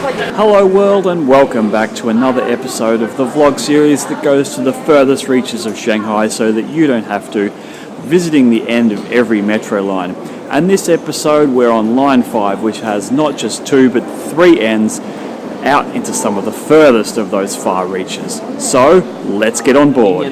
Hello world and welcome back to another episode of the vlog series that goes to the furthest reaches of Shanghai so that you don't have to, visiting the end of every metro line. And this episode we're on line 5, which has not just 2 but 3 ends out into some of the furthest of those far reaches. So let's get on board.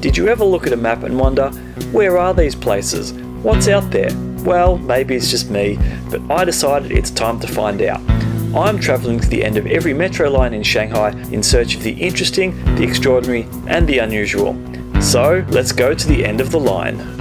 Did you ever look at a map and wonder, where are these places? What's out there? Well, maybe it's just me, but I decided it's time to find out. I'm travelling to the end of every metro line in Shanghai in search of the interesting, the extraordinary, and the unusual. So, let's go to the end of the line.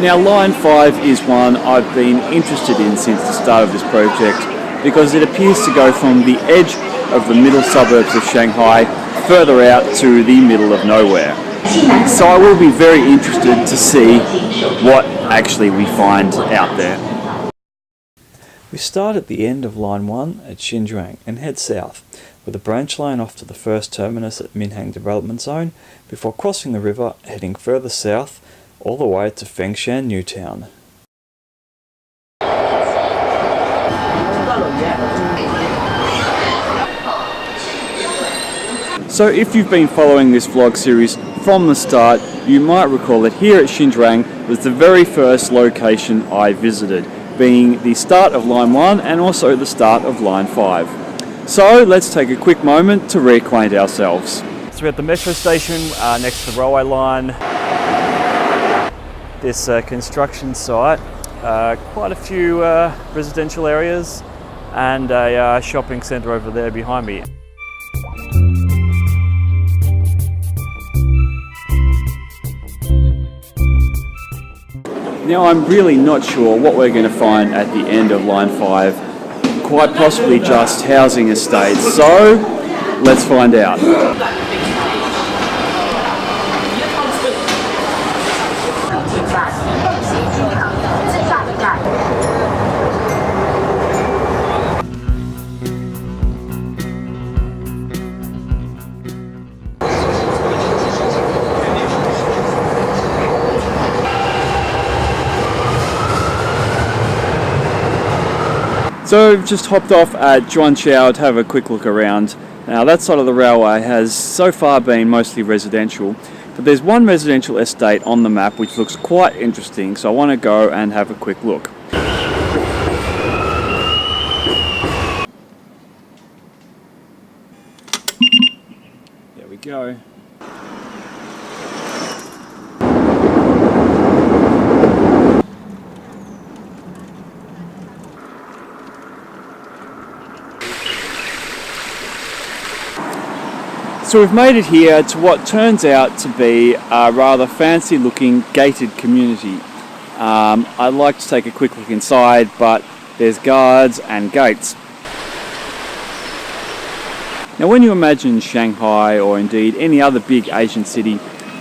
Now line 5 is one I've been interested in since the start of this project because it appears to go from the edge of the middle suburbs of Shanghai further out to the middle of nowhere. So I will be very interested to see what actually we find out there. We start at the end of line 1 at Xinzhuang and head south with a branch line off to the first terminus at Minhang Development Zone before crossing the river heading further south all the way to Fengxian New Town. So if you've been following this vlog series from the start, you might recall that here at Xinzhuang was the very first location I visited, being the start of line 1 and also the start of line 5. So let's take a quick moment to reacquaint ourselves. So we're at the metro station next to the railway line. This construction site, quite a few residential areas and a shopping centre over there behind me. Now I'm really not sure what we're going to find at the end of line 5, quite possibly just housing estates, so let's find out. So I've just hopped off at Zhuanqiao to have a quick look around. Now that side of the railway has so far been mostly residential, but there's one residential estate on the map which looks quite interesting, so I want to go and have a quick look. There we go. So we've made it here to what turns out to be a rather fancy looking gated community. I'd like to take a quick look inside, but there's guards and gates. Now when you imagine Shanghai or indeed any other big Asian city,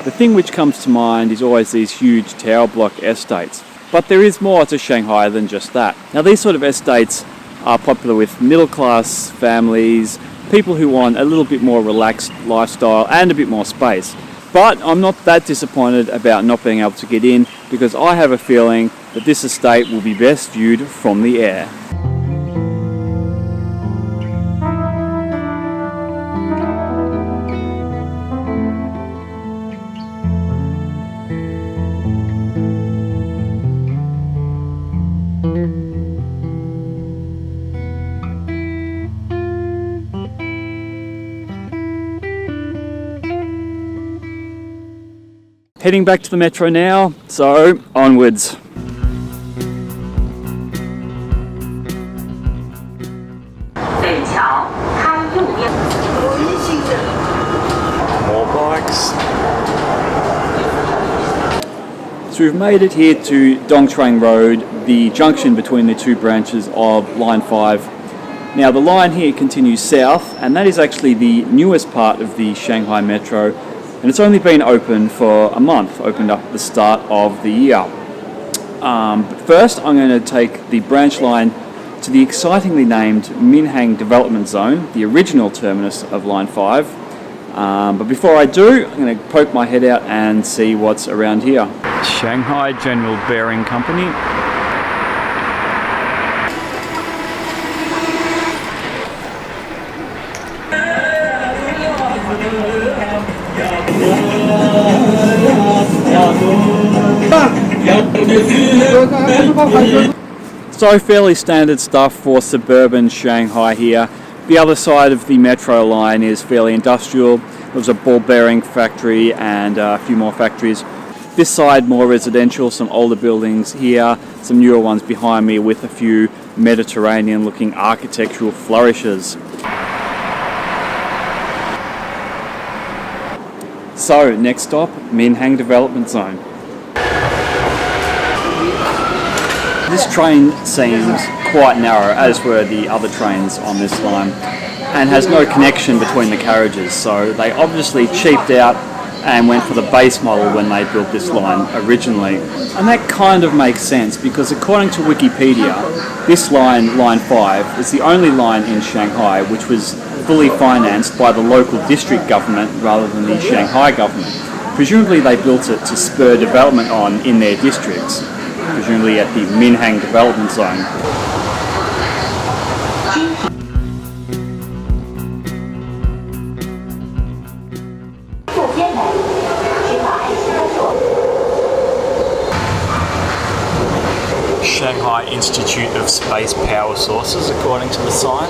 the thing which comes to mind is always these huge tower block estates. But there is more to Shanghai than just that. Now these sort of estates are popular with middle class families, people who want a little bit more relaxed lifestyle and a bit more space. But I'm not that disappointed about not being able to get in because I have a feeling that this estate will be best viewed from the air. Heading back to the metro now, so onwards. More bikes. So we've made it here to Dongchuan Road, the junction between the two branches of line 5. Now the line here continues south, and that is actually the newest part of the Shanghai Metro. And it's only been open for a month, opened up at the start of the year. But first, I'm going to take the branch line to the excitingly named Minhang Development Zone, the original terminus of Line 5. But before I do, I'm going to poke my head out and see what's around here. Shanghai General Bearing Company. So fairly standard stuff for suburban Shanghai here. The other side of the metro line is fairly industrial. There's a ball bearing factory and a few more factories. This side more residential, some older buildings here, some newer ones behind me with a few Mediterranean looking architectural flourishes. So next stop, Minhang Development Zone. This train seems quite narrow, as were the other trains on this line, and has no connection between the carriages, so they obviously cheaped out and went for the base model when they built this line originally. And that kind of makes sense because according to Wikipedia, this line, Line 5, is the only line in Shanghai which was fully financed by the local district government rather than the Shanghai government. Presumably they built it to spur development on in their districts, presumably at the Minhang Development Zone. Shanghai Institute of Space Power Sources, according to the sign.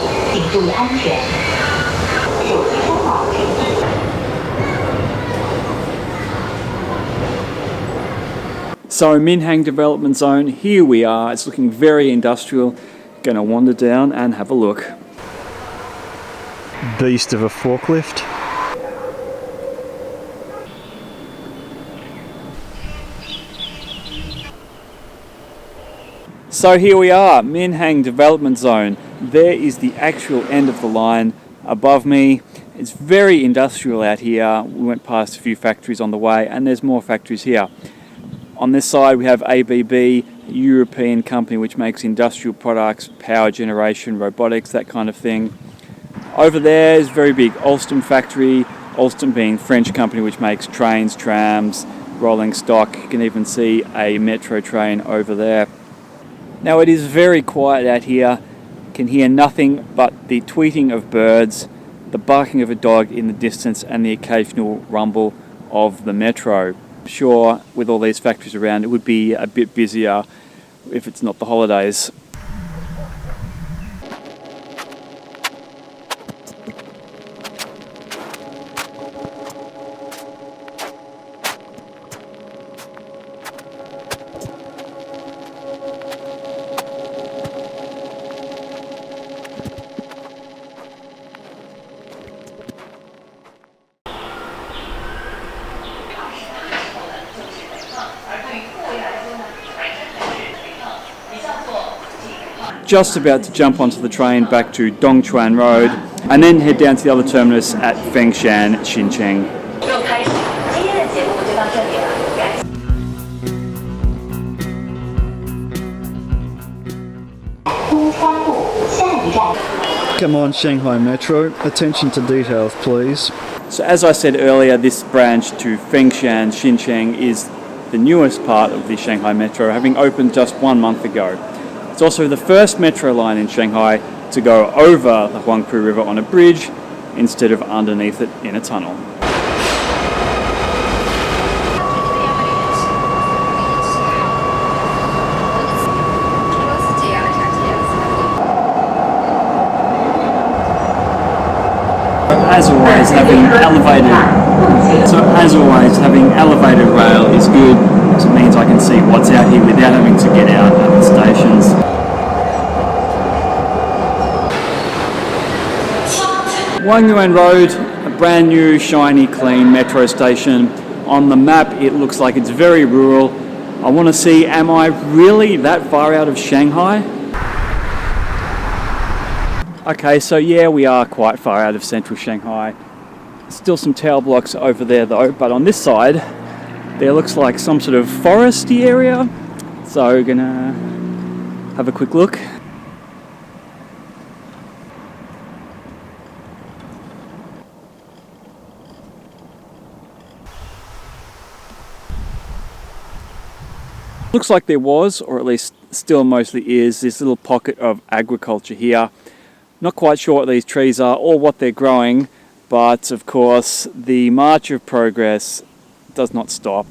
So Minhang Development Zone, here we are. It's looking very industrial. Going to wander down and have a look. Beast of a forklift. So here we are, Minhang Development Zone. There is the actual end of the line above me. It's very industrial out here. We went past a few factories on the way and there's more factories here. On this side we have ABB, a European company which makes industrial products, power generation, robotics, that kind of thing. Over there is very big Alstom factory, Alstom being a French company which makes trains, trams, rolling stock. You can even see a metro train over there. Now it is very quiet out here. You can hear nothing but the tweeting of birds, the barking of a dog in the distance and the occasional rumble of the metro. Sure, with all these factories around, it would be a bit busier if it's not the holidays. Just about to jump onto the train back to Dongchuan Road and then head down to the other terminus at Fengxian New Town. Come on Shanghai Metro, attention to details please. So as I said earlier, this branch to Fengxian New Town is the newest part of the Shanghai Metro, having opened just 1 month ago. It's also the first metro line in Shanghai to go over the Huangpu River on a bridge instead of underneath it in a tunnel. As always, having elevated rail is good. It means I can see what's out here without having to get out at the stations. Wangyuan Road, a brand new, shiny, clean metro station. On the map it looks like it's very rural. I want to see, am I really that far out of Shanghai? Okay, so yeah, we are quite far out of central Shanghai. Still some tower blocks over there though, but on this side there looks like some sort of foresty area. So gonna have a quick look. Looks like there was, or at least still mostly is, this little pocket of agriculture here. Not quite sure what these trees are or what they're growing, but of course the march of progress does not stop.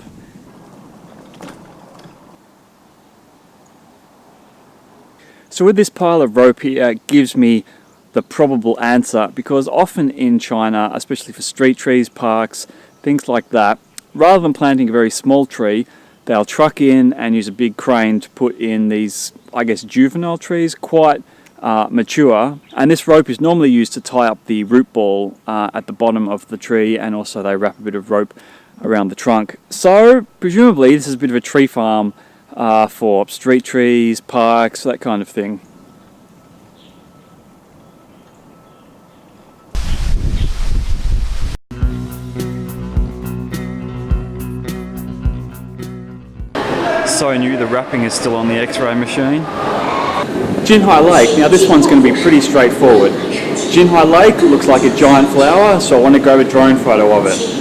So with this pile of rope here, it gives me the probable answer, because often in China, especially for street trees, parks, things like that, rather than planting a very small tree, they'll truck in and use a big crane to put in these, I guess, juvenile trees, quite mature. And this rope is normally used to tie up the root ball at the bottom of the tree, and also they wrap a bit of rope around the trunk. So presumably this is a bit of a tree farm for street trees, parks, that kind of thing. So new, the wrapping is still on the X-ray machine. Jinhai Lake, now this one's going to be pretty straightforward. Jinhai Lake looks like a giant flower, so I want to grab a drone photo of it.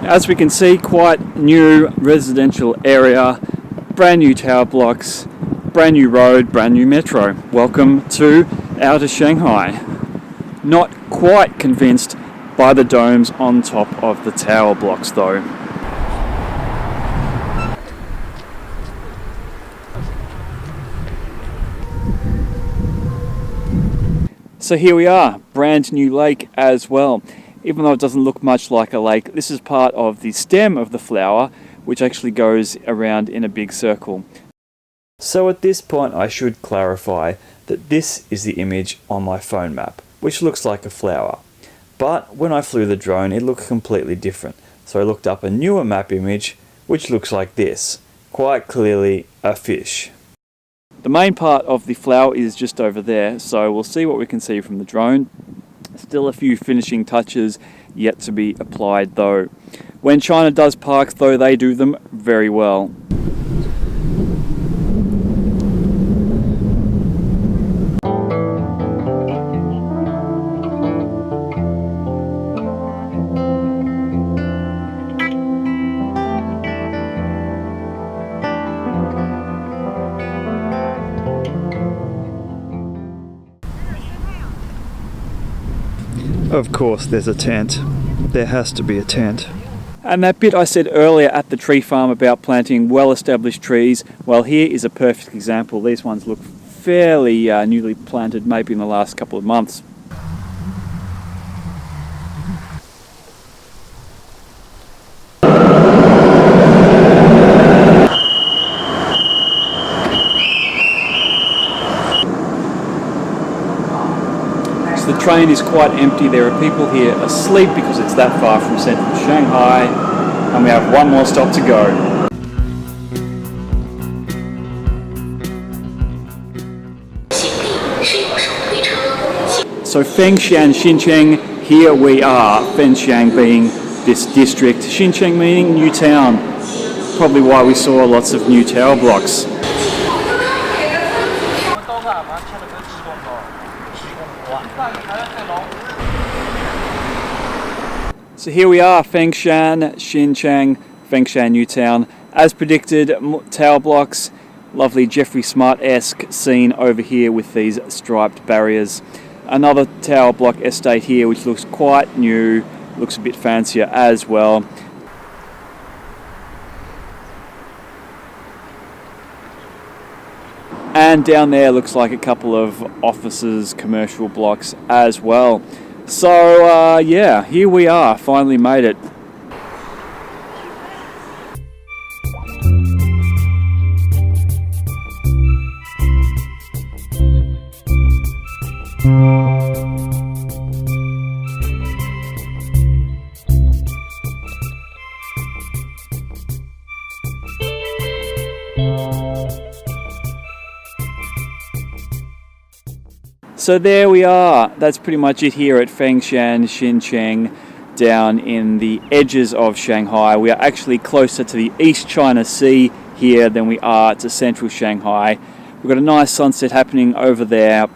As we can see, quite new residential area, brand new tower blocks, brand new road, brand new metro. Welcome to outer Shanghai. Not quite convinced by the domes on top of the tower blocks though. So here we are, brand new lake as well. Even though it doesn't look much like a lake, this is part of the stem of the flower, which actually goes around in a big circle. So at this point I should clarify that this is the image on my phone map, which looks like a flower. But when I flew the drone, it looked completely different. So I looked up a newer map image, which looks like this. Quite clearly a fish. The main part of the flower is just over there, so we'll see what we can see from the drone. Still a few finishing touches yet to be applied though. When China does parks though, they do them very well. Of course there's a tent. There has to be a tent. And that bit I said earlier at the tree farm about planting well-established trees, well, here is a perfect example. These ones look fairly newly planted, maybe in the last couple of months. The train is quite empty. There are people here asleep because it's that far from central Shanghai, and we have one more stop to go. So Fengxian Xinzhuang, here we are. Fengxian being this district, Xinzhuang meaning new town. Probably why we saw lots of new tower blocks. So here we are, Fengxian, Xinzhuang, Fengxian New Town. As predicted, tower blocks, lovely Jeffrey Smart-esque scene over here with these striped barriers. Another tower block estate here which looks quite new, looks a bit fancier as well. And down there looks like a couple of offices, commercial blocks as well. So yeah, here we are, finally made it. So there we are. That's pretty much it here at Fengxian, Xinzhuang. down in the edges of Shanghai. We are actually closer to the East China Sea here than we are to central Shanghai. We've got a nice sunset happening over there.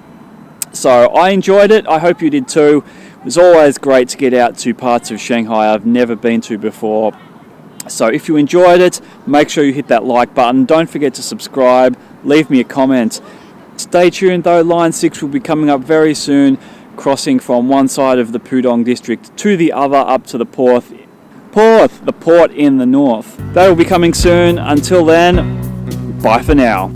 So I enjoyed it. I hope you did too. It was always great to get out to parts of Shanghai I've never been to before. So if you enjoyed it, make sure you hit that like button. Don't forget to subscribe. Leave me a comment. Stay tuned though, Line 6 will be coming up very soon, crossing from one side of the Pudong district to the other up to the port in the north. That will be coming soon. Until then, bye for now.